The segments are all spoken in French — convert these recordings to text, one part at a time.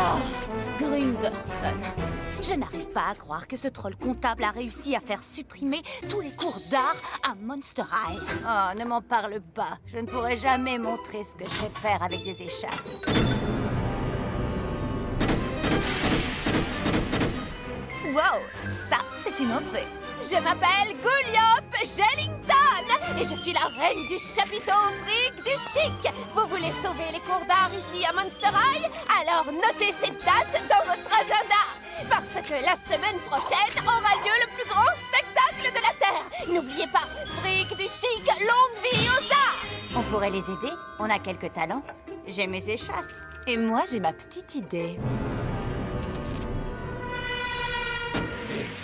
Oh, Grunderson. Je n'arrive pas à croire que ce troll comptable a réussi à faire supprimer tous les cours d'art à Monster High. Oh, ne m'en parle pas. Je ne pourrai jamais montrer ce que je sais faire avec des échasses. Wow, ça, c'est une entrée. Je m'appelle Gouliop Jellington et je suis la reine du chapiteau fric du chic. Vous voulez sauver les cours d'art ici à Monster High? Alors notez cette date dans votre agenda. Parce que la semaine prochaine aura lieu le plus grand spectacle de la Terre. N'oubliez pas, fric du chic, longue vie aux arts. On pourrait les aider, on a quelques talents. J'ai mes échasses. Et moi, j'ai ma petite idée.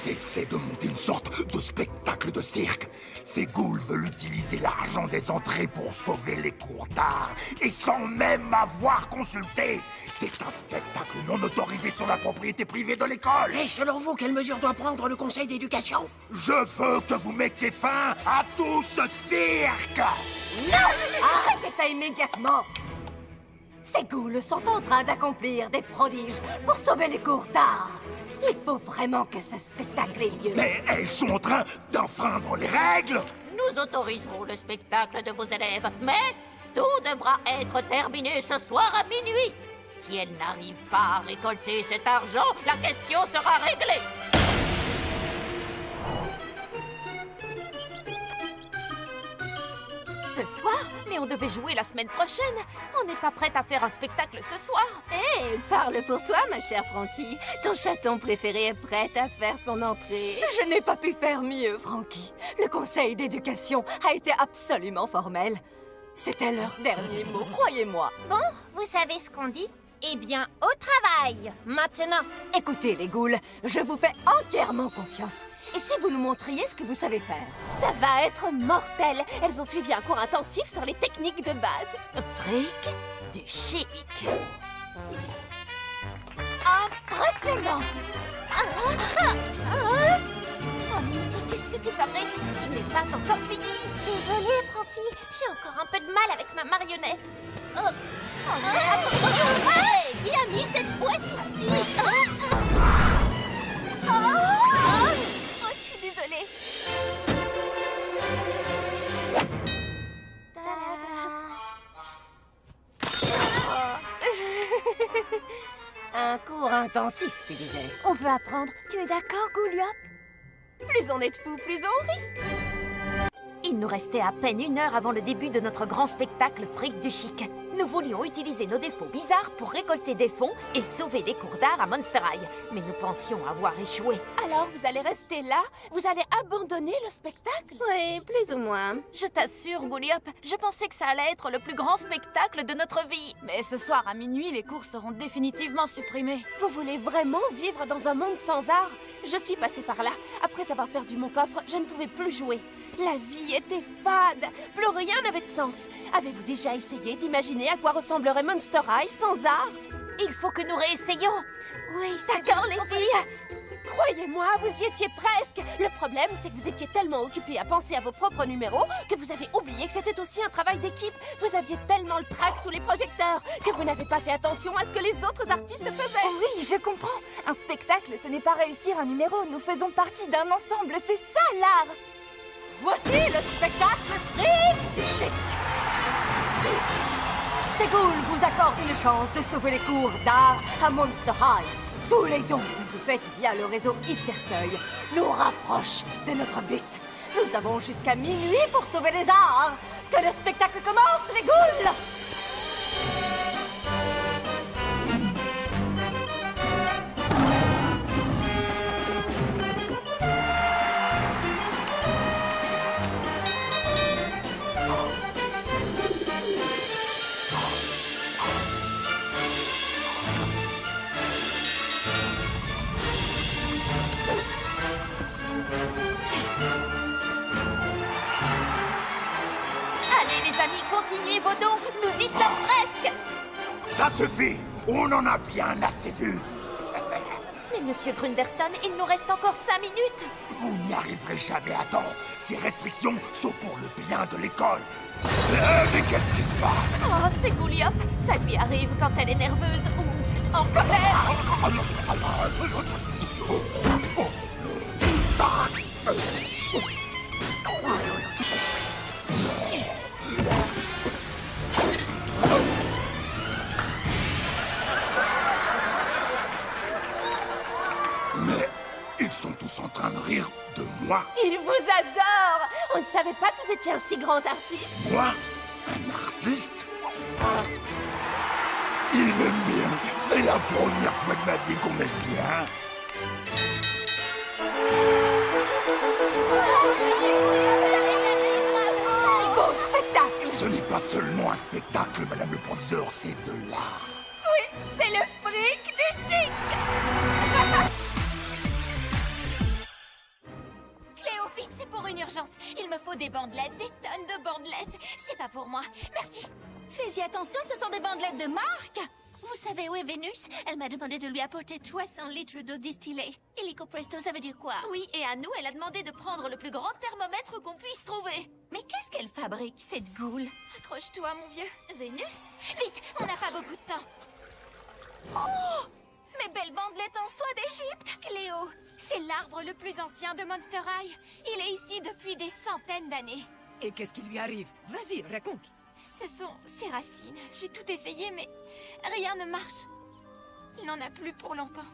Ils essaient de monter une sorte de spectacle de cirque. Ces ghouls veulent utiliser l'argent des entrées pour sauver les cours d'art, et sans même avoir consulté. C'est un spectacle non autorisé sur la propriété privée de l'école. Et selon vous, quelle mesure doit prendre le conseil d'éducation? Je veux que vous mettiez fin à tout ce cirque. Non! Arrêtez ça immédiatement! Ces ghouls sont en train d'accomplir des prodiges pour sauver les cours d'art. Il faut vraiment que ce spectacle ait lieu. Mais elles sont en train d'enfreindre les règles. Nous autoriserons le spectacle de vos élèves, mais tout devra être terminé ce soir à minuit. Si elles n'arrivent pas à récolter cet argent, la question sera réglée. Ce soir? Mais on devait jouer la semaine prochaine. On n'est pas prête à faire un spectacle ce soir. Hé, parle pour toi, ma chère Frankie. Ton chaton préféré est prêt à faire son entrée. Je n'ai pas pu faire mieux, Frankie. Le conseil d'éducation a été absolument formel. C'était leur dernier mot, croyez-moi. Bon, vous savez ce qu'on dit? Eh bien, au travail, maintenant. Écoutez, les ghouls, je vous fais entièrement confiance. Et si vous nous montriez ce que vous savez faire? Ça va être mortel. Elles ont suivi un cours intensif sur les techniques de base. Fric du chic. Impressionnant. Oh, mais qu'est-ce que tu fabriques? Je n'ai pas encore fini. Désolée, Frankie, j'ai encore un peu de mal avec ma marionnette. Oh merde! Hey, qui a mis cette boîte ici? Je suis désolée. Un cours intensif, tu disais. On veut apprendre. Tu es d'accord, Gouliop? Plus on est de fous, plus on rit. Il nous restait à peine 1 heure avant le début de notre grand spectacle fric du chic. Nous voulions utiliser nos défauts bizarres pour récolter des fonds et sauver des cours d'art à Monster High. Mais nous pensions avoir échoué. Alors vous allez rester là? Vous allez abandonner le spectacle? Oui, plus ou moins. Je t'assure, Gouliop, je pensais que ça allait être le plus grand spectacle de notre vie. Mais ce soir à minuit, les cours seront définitivement supprimés. Vous voulez vraiment vivre dans un monde sans art? Je suis passée par là. Après avoir perdu mon coffre, je ne pouvais plus jouer. La vie était fade. Plus rien n'avait de sens. Avez-vous déjà essayé d'imaginer à quoi ressemblerait Monster High sans art? Il faut que nous réessayions. Oui, d'accord, les filles. Croyez-moi, vous y étiez presque. Le problème, c'est que vous étiez tellement occupés à penser à vos propres numéros que vous avez oublié que c'était aussi un travail d'équipe. Vous aviez tellement le trac sous les projecteurs que vous n'avez pas fait attention à ce que les autres artistes faisaient. Oui, je comprends. Un spectacle, ce n'est pas réussir un numéro. Nous faisons partie d'un ensemble. C'est ça, l'art. Voici le spectacle fric du chic. Ces ghouls vous accordent une chance de sauver les cours d'art à Monster High. Tous les dons que vous faites via le réseau e-cercueil nous rapprochent de notre but. Nous avons jusqu'à minuit pour sauver les arts. Que le spectacle commence, les ghouls! Allez les amis, continuez vos dons, nous y sommes presque. Ça suffit. On en a bien assez vu. Mais Monsieur Grunderson, il nous reste encore 5 minutes. Vous n'y arriverez jamais à temps. Ces restrictions sont pour le bien de l'école. Mais qu'est-ce qui se passe? Oh, c'est Gouliop. Ça lui arrive quand elle est nerveuse ou en colère. Mais ils sont tous en train de rire de moi. Il vous adore. On ne savait pas que vous étiez un si grand artiste. Moi, un artiste? Il m'aime bien. C'est la première fois de ma vie qu'on m'aime bien. Beau spectacle. Ce n'est pas seulement un spectacle, madame le professeur, c'est de l'art. Oui, c'est le fric du chic. Cléo, vite, c'est pour une urgence. Il me faut des bandelettes, des tonnes de bandelettes. C'est pas pour moi. Merci. Fais-y attention, ce sont des bandelettes de marque. Vous savez où est Vénus? Elle m'a demandé de lui apporter 300 litres d'eau distillée. Illico presto, ça veut dire quoi? Oui, et à nous, elle a demandé de prendre le plus grand thermomètre qu'on puisse trouver. Mais qu'est-ce qu'elle fabrique, cette goule? Accroche-toi, mon vieux. Vénus? Vite, on n'a pas beaucoup de temps. Oh! Mes belles bandelettes en soie d'Égypte! Cléo, c'est l'arbre le plus ancien de Monster High. Il est ici depuis des centaines d'années. Et qu'est-ce qui lui arrive? Vas-y, raconte. Ce sont ses racines. J'ai tout essayé, mais rien ne marche. Il n'en a plus pour longtemps.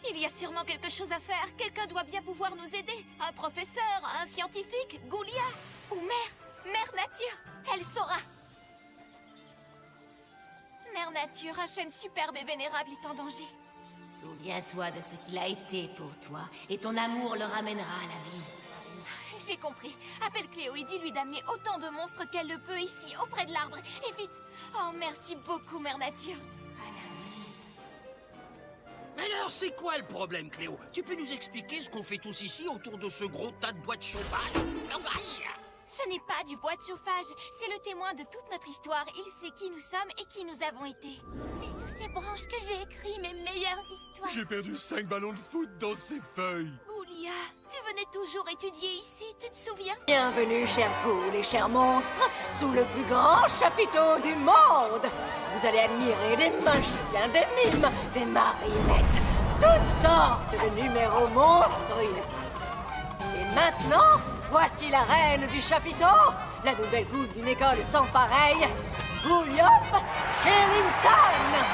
Il y a sûrement quelque chose à faire. Quelqu'un doit bien pouvoir nous aider. Un professeur, un scientifique, Goulia. Ou Mère Nature, elle saura. Mère Nature, un chêne superbe et vénérable est en danger. Souviens-toi de ce qu'il a été pour toi, et ton amour le ramènera à la vie. J'ai compris. Appelle Cléo et dis-lui d'amener autant de monstres qu'elle le peut ici, auprès de l'arbre. Et vite. Oh, merci beaucoup, Mère Nature. Alors, c'est quoi le problème, Cléo? Tu peux nous expliquer ce qu'on fait tous ici autour de ce gros tas de bois de chauffage? Ce n'est pas du bois de chauffage. C'est le témoin de toute notre histoire. Il sait qui nous sommes et qui nous avons été. C'est sous ces branches que j'ai écrit mes meilleures histoires. J'ai perdu 5 ballons de foot dans ces feuilles. Goulia, tu venais toujours étudier ici, tu te souviens? Bienvenue, chers ghouls et chers monstres, sous le plus grand chapiteau du monde. Vous allez admirer des magiciens, des mimes, des marionnettes, toutes sortes de numéros monstrueux. Et maintenant, voici la reine du chapiteau, la nouvelle ghoul d'une école sans pareil, Gouliop Shellington.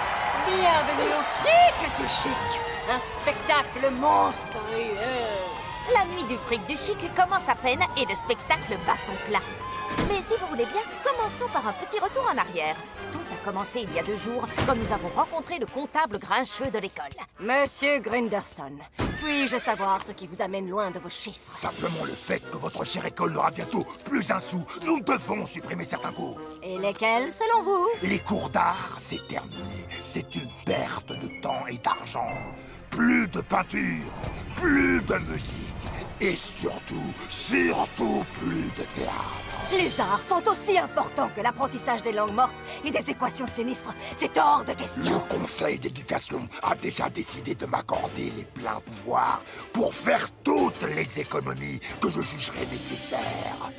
Bienvenue au Fric du Chic, un spectacle monstrueux. La nuit du fric du chic commence à peine et le spectacle bat son plein. Mais si vous voulez bien, commençons par un petit retour en arrière. Tout a commencé il y a 2 jours, quand nous avons rencontré le comptable grincheux de l'école. Monsieur Grunderson, puis-je savoir ce qui vous amène loin de vos chiffres? Simplement le fait que votre chère école n'aura bientôt plus un sou. Nous devons supprimer certains cours. Et lesquels, selon vous? Les cours d'art, c'est terminé. C'est une perte de temps et d'argent. Plus de peinture, plus de musique. Et surtout plus de théâtre. Les arts sont aussi importants que l'apprentissage des langues mortes et des équations sinistres. C'est hors de question. Le conseil d'éducation a déjà décidé de m'accorder les pleins pouvoirs pour faire toutes les économies que je jugerai nécessaires.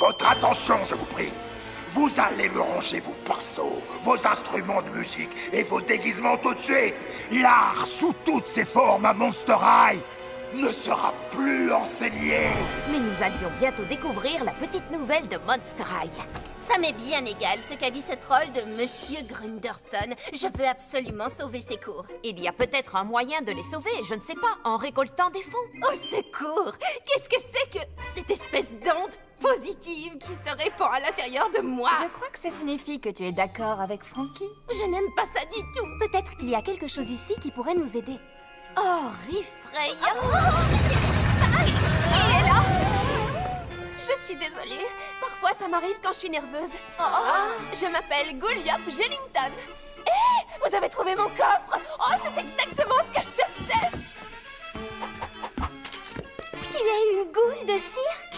Votre attention, je vous prie. Vous allez me ranger vos pinceaux, vos instruments de musique et vos déguisements tout de suite. L'art sous toutes ses formes à Monster High ne sera plus enseigné. Mais nous allions bientôt découvrir la petite nouvelle de Monster High. Ça m'est bien égal ce qu'a dit cette troll de Monsieur Grunderson. Je veux absolument sauver ces cours. Il y a peut-être un moyen de les sauver, je ne sais pas, en récoltant des fonds. Au secours! Qu'est-ce que c'est que cette espèce d'onde positive qui se répand à l'intérieur de moi? Je crois que ça signifie que tu es d'accord avec Frankie. Je n'aime pas ça du tout. Peut-être qu'il y a quelque chose ici qui pourrait nous aider. Horrifrayant! Qui est là? Je suis désolée. Parfois, ça m'arrive quand je suis nerveuse. Je m'appelle Gouliop Shellington. Hé! Vous avez trouvé mon coffre! Oh, c'est exactement ce que je cherchais! Tu es une goule de cirque?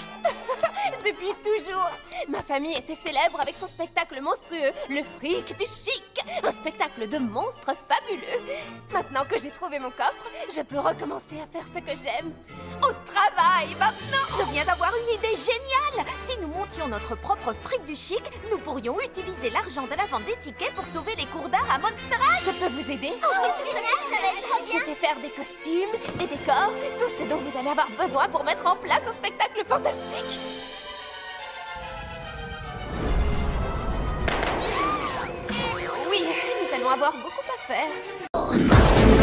Depuis depuis toujours. Ma famille était célèbre avec son spectacle monstrueux, le fric du chic. Un spectacle de monstres fabuleux. Maintenant que j'ai trouvé mon coffre, je peux recommencer à faire ce que j'aime. Au travail, maintenant! Je viens d'avoir une idée géniale! Si nous montions notre propre fric du chic, nous pourrions utiliser l'argent de la vente des tickets pour sauver les cours d'art à Monster High. Je peux vous aider? Oh, c'est génial, ça va être trop bien. Je sais faire des costumes, des décors, tout ce dont vous allez avoir besoin pour mettre en place un spectacle fantastique. Oui, nous allons avoir beaucoup à faire.